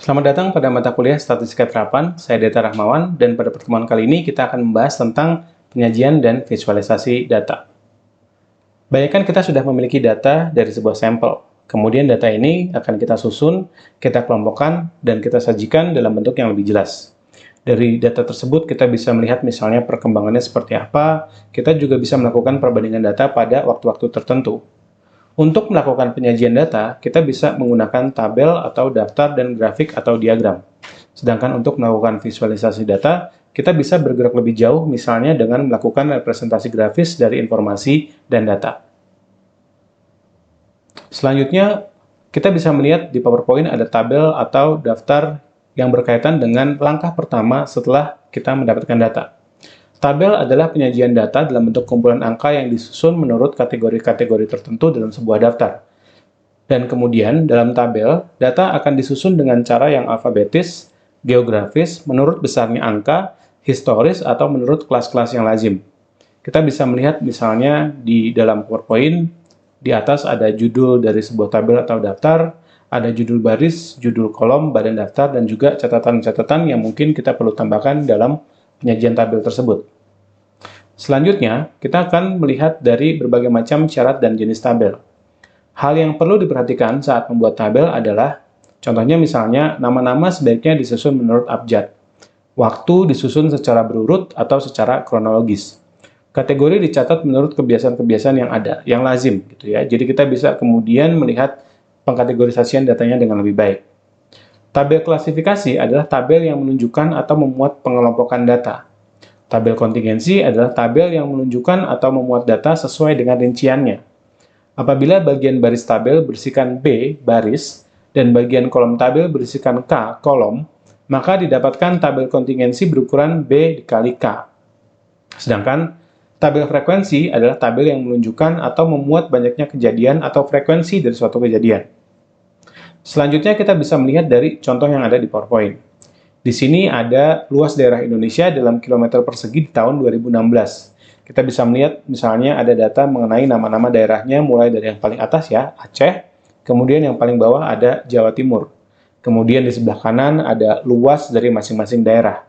Selamat datang pada mata kuliah Statistika Terapan. Saya Deta Rahmawan, dan pada pertemuan kali ini kita akan membahas tentang penyajian dan visualisasi data. Bayangkan kita sudah memiliki data dari sebuah sampel. Kemudian data ini akan kita susun, kita kelompokkan, dan kita sajikan dalam bentuk yang lebih jelas. Dari data tersebut kita bisa melihat misalnya perkembangannya seperti apa, kita juga bisa melakukan perbandingan data pada waktu-waktu tertentu. Untuk melakukan penyajian data, kita bisa menggunakan tabel atau daftar dan grafik atau diagram. Sedangkan untuk melakukan visualisasi data, kita bisa bergerak lebih jauh misalnya dengan melakukan representasi grafis dari informasi dan data. Selanjutnya, kita bisa melihat di PowerPoint ada tabel atau daftar yang berkaitan dengan langkah pertama setelah kita mendapatkan data. Tabel adalah penyajian data dalam bentuk kumpulan angka yang disusun menurut kategori-kategori tertentu dalam sebuah daftar. Dan kemudian, dalam tabel, data akan disusun dengan cara yang alfabetis, geografis, menurut besarnya angka, historis, atau menurut kelas-kelas yang lazim. Kita bisa melihat misalnya di dalam PowerPoint, di atas ada judul dari sebuah tabel atau daftar, ada judul baris, judul kolom, badan daftar, dan juga catatan-catatan yang mungkin kita perlu tambahkan dalam penyajian tabel tersebut. Selanjutnya, kita akan melihat dari berbagai macam syarat dan jenis tabel. Hal yang perlu diperhatikan saat membuat tabel adalah, contohnya misalnya, nama-nama sebaiknya disusun menurut abjad. Waktu disusun secara berurut atau secara kronologis. Kategori dicatat menurut kebiasaan-kebiasaan yang ada, yang lazim, gitu ya. Jadi kita bisa kemudian melihat pengkategorisasian datanya dengan lebih baik. Tabel klasifikasi adalah tabel yang menunjukkan atau memuat pengelompokan data. Tabel kontingensi adalah tabel yang menunjukkan atau memuat data sesuai dengan rinciannya. Apabila bagian baris tabel berisikan B, baris, dan bagian kolom tabel berisikan K, kolom, maka didapatkan tabel kontingensi berukuran B dikali K. Sedangkan tabel frekuensi adalah tabel yang menunjukkan atau memuat banyaknya kejadian atau frekuensi dari suatu kejadian. Selanjutnya kita bisa melihat dari contoh yang ada di PowerPoint. Di sini ada luas daerah Indonesia dalam kilometer persegi di tahun 2016. Kita bisa melihat misalnya ada data mengenai nama-nama daerahnya mulai dari yang paling atas ya, Aceh, kemudian yang paling bawah ada Jawa Timur. Kemudian di sebelah kanan ada luas dari masing-masing daerah.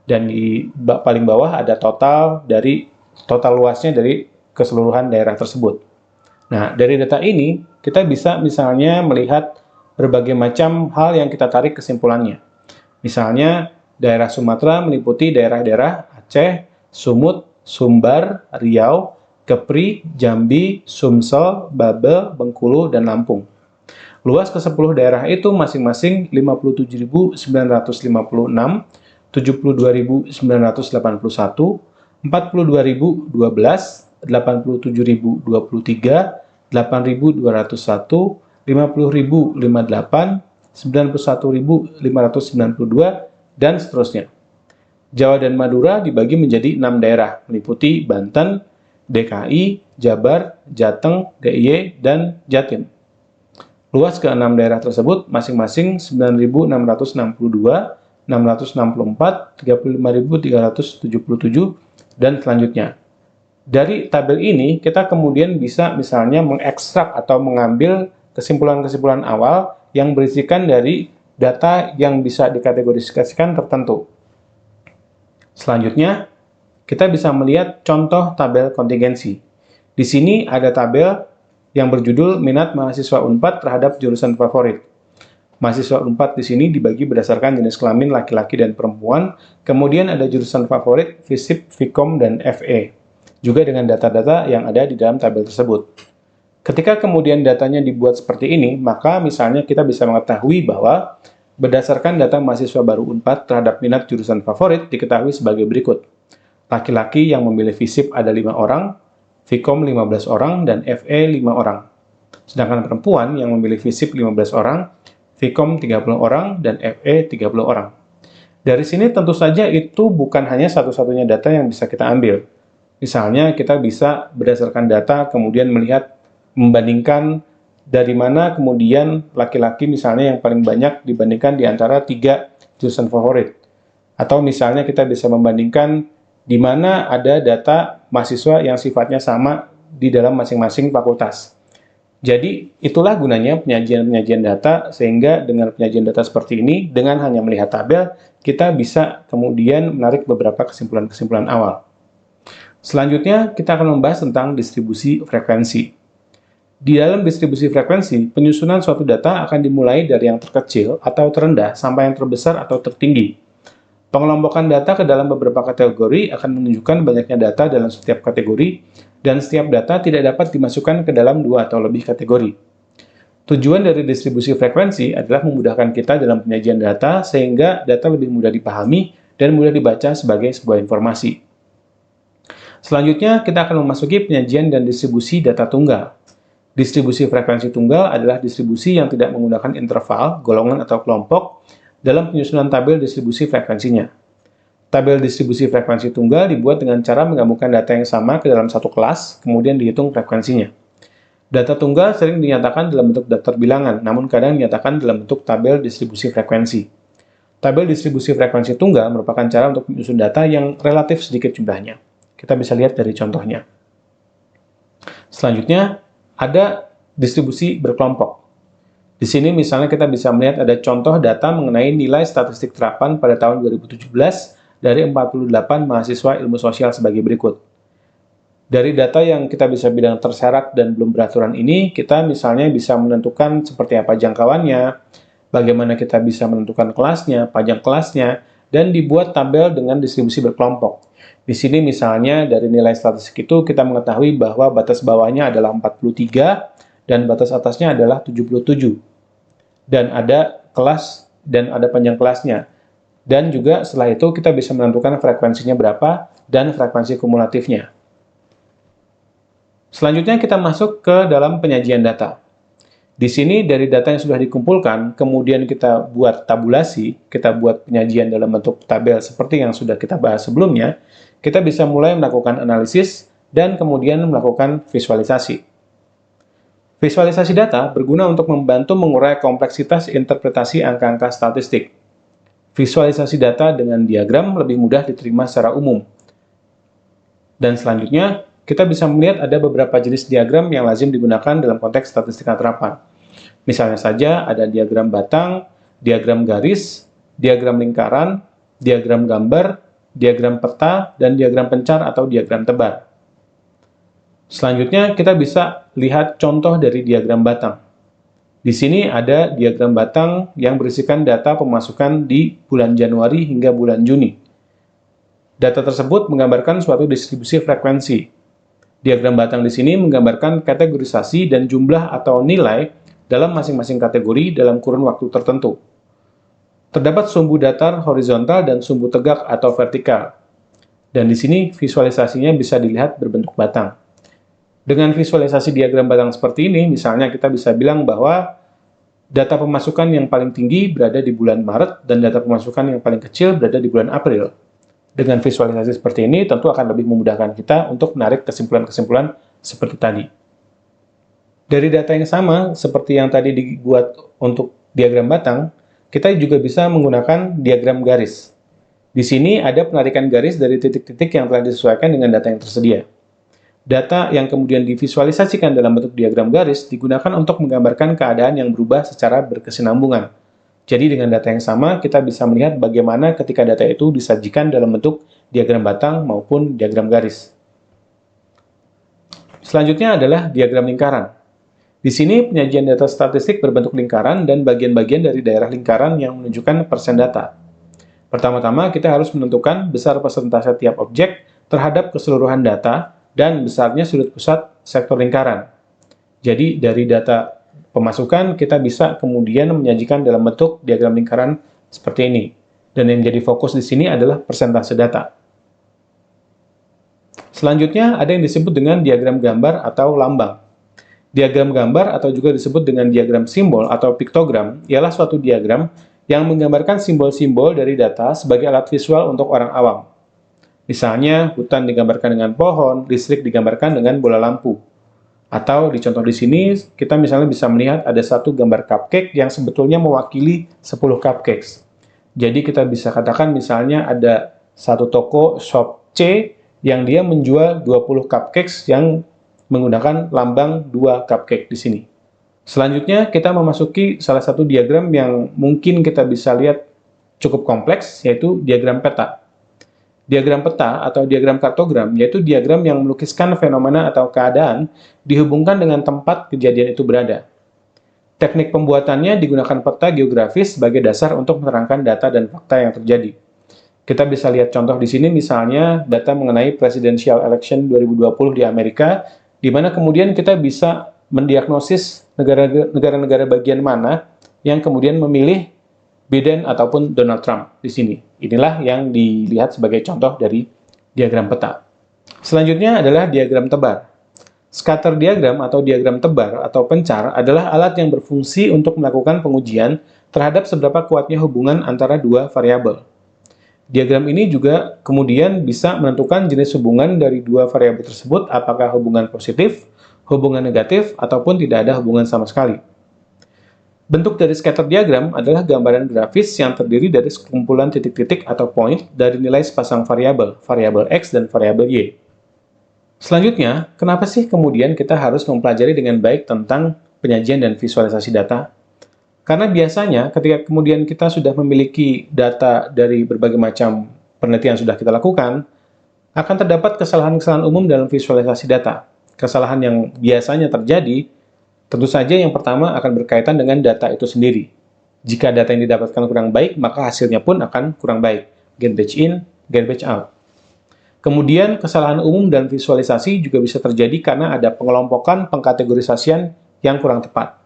Dan di paling bawah ada total luasnya dari keseluruhan daerah tersebut. Nah, dari data ini kita bisa misalnya melihat berbagai macam hal yang kita tarik kesimpulannya. Misalnya, daerah Sumatera meliputi daerah-daerah Aceh, Sumut, Sumbar, Riau, Kepri, Jambi, Sumsel, Babel, Bengkulu, dan Lampung. Luas ke-10 daerah itu masing-masing 57.956, 72.981, 42.012, 87.023, 8.201, 50.058, 91.592, dan seterusnya. Jawa dan Madura dibagi menjadi 6 daerah, meliputi Banten, DKI, Jabar, Jateng, DIY, dan Jatim. Luas ke-6 daerah tersebut masing-masing 9.662, 664, 35.377, dan selanjutnya. Dari tabel ini, kita kemudian bisa misalnya mengekstrak atau mengambil kesimpulan-kesimpulan awal yang berisikan dari data yang bisa dikategorisasikan tertentu. Selanjutnya, kita bisa melihat contoh tabel kontingensi. Di sini ada tabel yang berjudul minat mahasiswa UNPAD terhadap jurusan favorit. Mahasiswa UNPAD di sini dibagi berdasarkan jenis kelamin laki-laki dan perempuan, kemudian ada jurusan favorit, FISIP, Vkom, dan FE, juga dengan data-data yang ada di dalam tabel tersebut. Ketika kemudian datanya dibuat seperti ini, maka misalnya kita bisa mengetahui bahwa berdasarkan data mahasiswa baru UNPAD terhadap minat jurusan favorit diketahui sebagai berikut. Laki-laki yang memilih FISIP ada 5 orang, Vkom 15 orang, dan FE 5 orang. Sedangkan perempuan yang memilih FISIP 15 orang, Vkom 30 orang, dan FE 30 orang. Dari sini tentu saja itu bukan hanya satu-satunya data yang bisa kita ambil. Misalnya kita bisa berdasarkan data kemudian membandingkan dari mana kemudian laki-laki misalnya yang paling banyak dibandingkan di antara 3 jurusan favorit. Atau misalnya kita bisa membandingkan di mana ada data mahasiswa yang sifatnya sama di dalam masing-masing fakultas. Jadi, itulah gunanya penyajian-penyajian data, sehingga dengan penyajian data seperti ini, dengan hanya melihat tabel, kita bisa kemudian menarik beberapa kesimpulan-kesimpulan awal. Selanjutnya, kita akan membahas tentang distribusi frekuensi. Di dalam distribusi frekuensi, penyusunan suatu data akan dimulai dari yang terkecil atau terendah sampai yang terbesar atau tertinggi. Pengelompokan data ke dalam beberapa kategori akan menunjukkan banyaknya data dalam setiap kategori, dan setiap data tidak dapat dimasukkan ke dalam dua atau lebih kategori. Tujuan dari distribusi frekuensi adalah memudahkan kita dalam penyajian data, sehingga data lebih mudah dipahami dan mudah dibaca sebagai sebuah informasi. Selanjutnya, kita akan memasuki penyajian dan distribusi data tunggal. Distribusi frekuensi tunggal adalah distribusi yang tidak menggunakan interval, golongan, atau kelompok dalam penyusunan tabel distribusi frekuensinya. Tabel distribusi frekuensi tunggal dibuat dengan cara menggabungkan data yang sama ke dalam satu kelas, kemudian dihitung frekuensinya. Data tunggal sering dinyatakan dalam bentuk daftar bilangan, namun kadang dinyatakan dalam bentuk tabel distribusi frekuensi. Tabel distribusi frekuensi tunggal merupakan cara untuk menyusun data yang relatif sedikit jumlahnya. Kita bisa lihat dari contohnya. Selanjutnya, ada distribusi berkelompok. Di sini misalnya kita bisa melihat ada contoh data mengenai nilai statistik terapan pada tahun 2017 dari 48 mahasiswa ilmu sosial sebagai berikut. Dari data yang kita bisa bilang terserat dan belum beraturan ini, kita misalnya bisa menentukan seperti apa jangkauannya, bagaimana kita bisa menentukan kelasnya, panjang kelasnya, dan dibuat tabel dengan distribusi berkelompok. Di sini misalnya dari nilai statistik itu kita mengetahui bahwa batas bawahnya adalah 43 dan batas atasnya adalah 77. Dan ada kelas dan ada panjang kelasnya. Dan juga setelah itu kita bisa menentukan frekuensinya berapa dan frekuensi kumulatifnya. Selanjutnya kita masuk ke dalam penyajian data. Di sini dari data yang sudah dikumpulkan, kemudian kita buat tabulasi, kita buat penyajian dalam bentuk tabel seperti yang sudah kita bahas sebelumnya, kita bisa mulai melakukan analisis dan kemudian melakukan visualisasi. Visualisasi data berguna untuk membantu mengurai kompleksitas interpretasi angka-angka statistik. Visualisasi data dengan diagram lebih mudah diterima secara umum. Dan selanjutnya, kita bisa melihat ada beberapa jenis diagram yang lazim digunakan dalam konteks statistika terapan. Misalnya saja ada diagram batang, diagram garis, diagram lingkaran, diagram gambar, diagram peta, dan diagram pencar atau diagram tebar. Selanjutnya, kita bisa lihat contoh dari diagram batang. Di sini ada diagram batang yang berisikan data pemasukan di bulan Januari hingga bulan Juni. Data tersebut menggambarkan suatu distribusi frekuensi. Diagram batang di sini menggambarkan kategorisasi dan jumlah atau nilai dalam masing-masing kategori dalam kurun waktu tertentu. Terdapat sumbu datar horizontal dan sumbu tegak atau vertikal. Dan di sini visualisasinya bisa dilihat berbentuk batang. Dengan visualisasi diagram batang seperti ini, misalnya kita bisa bilang bahwa data pemasukan yang paling tinggi berada di bulan Maret dan data pemasukan yang paling kecil berada di bulan April. Dengan visualisasi seperti ini, tentu akan lebih memudahkan kita untuk menarik kesimpulan-kesimpulan seperti tadi. Dari data yang sama, seperti yang tadi dibuat untuk diagram batang, kita juga bisa menggunakan diagram garis. Di sini ada penarikan garis dari titik-titik yang telah disesuaikan dengan data yang tersedia. Data yang kemudian divisualisasikan dalam bentuk diagram garis digunakan untuk menggambarkan keadaan yang berubah secara berkesinambungan. Jadi dengan data yang sama, kita bisa melihat bagaimana ketika data itu disajikan dalam bentuk diagram batang maupun diagram garis. Selanjutnya adalah diagram lingkaran. Di sini penyajian data statistik berbentuk lingkaran dan bagian-bagian dari daerah lingkaran yang menunjukkan persen data. Pertama-tama, kita harus menentukan besar persentase tiap objek terhadap keseluruhan data dan besarnya sudut pusat sektor lingkaran. Jadi dari data pemasukan kita bisa kemudian menyajikan dalam bentuk diagram lingkaran seperti ini. Dan yang jadi fokus di sini adalah persentase data. Selanjutnya ada yang disebut dengan diagram gambar atau lambang. Diagram gambar atau juga disebut dengan diagram simbol atau piktogram ialah suatu diagram yang menggambarkan simbol-simbol dari data sebagai alat visual untuk orang awam. Misalnya, hutan digambarkan dengan pohon, listrik digambarkan dengan bola lampu. Atau di contoh di sini, kita misalnya bisa melihat ada satu gambar cupcake yang sebetulnya mewakili 10 cupcakes. Jadi kita bisa katakan misalnya ada satu toko shop C yang dia menjual 20 cupcakes yang menggunakan lambang 2 cupcake di sini. Selanjutnya, kita memasuki salah satu diagram yang mungkin kita bisa lihat cukup kompleks, yaitu diagram peta. Diagram peta atau diagram kartogram yaitu diagram yang melukiskan fenomena atau keadaan dihubungkan dengan tempat kejadian itu berada. Teknik pembuatannya digunakan peta geografis sebagai dasar untuk menerangkan data dan fakta yang terjadi. Kita bisa lihat contoh di sini, misalnya data mengenai presidential election 2020 di Amerika, di mana kemudian kita bisa mendiagnosis negara-negara bagian mana yang kemudian memilih Biden ataupun Donald Trump di sini. Inilah yang dilihat sebagai contoh dari diagram peta. Selanjutnya adalah diagram tebar. Scatter diagram atau diagram tebar atau pencar adalah alat yang berfungsi untuk melakukan pengujian terhadap seberapa kuatnya hubungan antara dua variabel. Diagram ini juga kemudian bisa menentukan jenis hubungan dari dua variabel tersebut, apakah hubungan positif, hubungan negatif, ataupun tidak ada hubungan sama sekali. Bentuk dari scatter diagram adalah gambaran grafis yang terdiri dari sekumpulan titik-titik atau point dari nilai sepasang variabel, variabel X dan variabel Y. Selanjutnya, kenapa sih kemudian kita harus mempelajari dengan baik tentang penyajian dan visualisasi data? Karena biasanya ketika kemudian kita sudah memiliki data dari berbagai macam penelitian yang sudah kita lakukan, akan terdapat kesalahan-kesalahan umum dalam visualisasi data. Kesalahan yang biasanya terjadi, tentu saja yang pertama akan berkaitan dengan data itu sendiri. Jika data yang didapatkan kurang baik, maka hasilnya pun akan kurang baik. Garbage in, garbage out. Kemudian, kesalahan umum dan visualisasi juga bisa terjadi karena ada pengelompokan pengkategorisasian yang kurang tepat.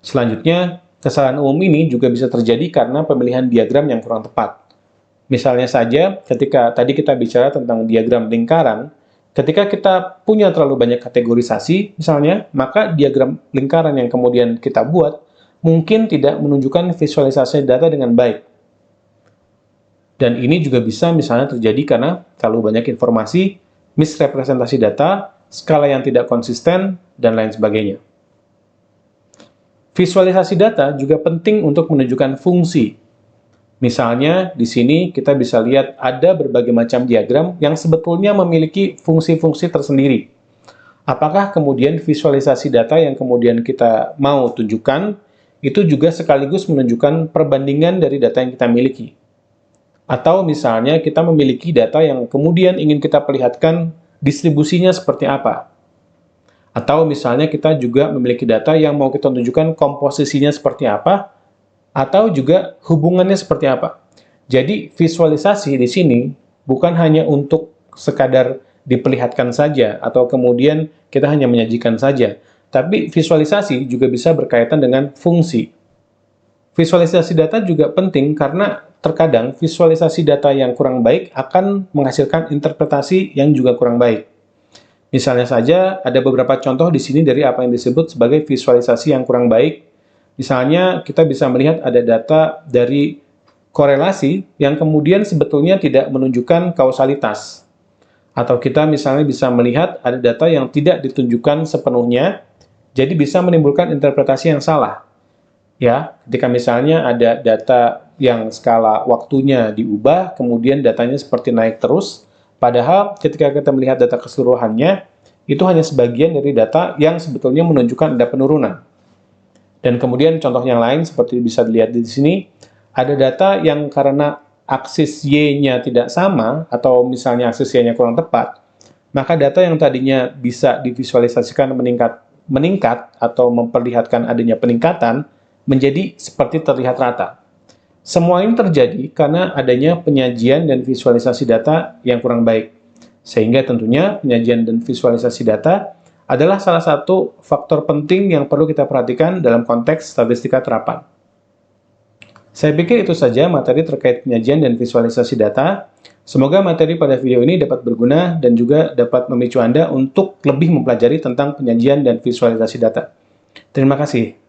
Selanjutnya, kesalahan umum ini juga bisa terjadi karena pemilihan diagram yang kurang tepat. Misalnya saja, ketika tadi kita bicara tentang diagram lingkaran, ketika kita punya terlalu banyak kategorisasi, misalnya, maka diagram lingkaran yang kemudian kita buat mungkin tidak menunjukkan visualisasi data dengan baik. Dan ini juga bisa misalnya terjadi karena terlalu banyak informasi, misrepresentasi data, skala yang tidak konsisten, dan lain sebagainya. Visualisasi data juga penting untuk menunjukkan fungsi. Misalnya, di sini kita bisa lihat ada berbagai macam diagram yang sebetulnya memiliki fungsi-fungsi tersendiri. Apakah kemudian visualisasi data yang kemudian kita mau tunjukkan, itu juga sekaligus menunjukkan perbandingan dari data yang kita miliki? Atau misalnya kita memiliki data yang kemudian ingin kita perlihatkan distribusinya seperti apa? Atau misalnya kita juga memiliki data yang mau kita tunjukkan komposisinya seperti apa, atau juga hubungannya seperti apa. Jadi visualisasi di sini bukan hanya untuk sekadar diperlihatkan saja, atau kemudian kita hanya menyajikan saja, tapi visualisasi juga bisa berkaitan dengan fungsi. Visualisasi data juga penting karena terkadang visualisasi data yang kurang baik akan menghasilkan interpretasi yang juga kurang baik. Misalnya saja, ada beberapa contoh di sini dari apa yang disebut sebagai visualisasi yang kurang baik. Misalnya, kita bisa melihat ada data dari korelasi yang kemudian sebetulnya tidak menunjukkan kausalitas. Atau kita misalnya bisa melihat ada data yang tidak ditunjukkan sepenuhnya, jadi bisa menimbulkan interpretasi yang salah. Ya, ketika misalnya ada data yang skala waktunya diubah, kemudian datanya seperti naik terus, padahal ketika kita melihat data keseluruhannya, itu hanya sebagian dari data yang sebetulnya menunjukkan ada penurunan. Dan kemudian contoh yang lain seperti bisa dilihat di sini, ada data yang karena aksis Y-nya tidak sama, atau misalnya aksis Y-nya kurang tepat, maka data yang tadinya bisa divisualisasikan meningkat atau memperlihatkan adanya peningkatan, menjadi seperti terlihat rata. Semua ini terjadi karena adanya penyajian dan visualisasi data yang kurang baik. Sehingga tentunya penyajian dan visualisasi data adalah salah satu faktor penting yang perlu kita perhatikan dalam konteks statistika terapan. Saya pikir itu saja materi terkait penyajian dan visualisasi data. Semoga materi pada video ini dapat berguna dan juga dapat memicu Anda untuk lebih mempelajari tentang penyajian dan visualisasi data. Terima kasih.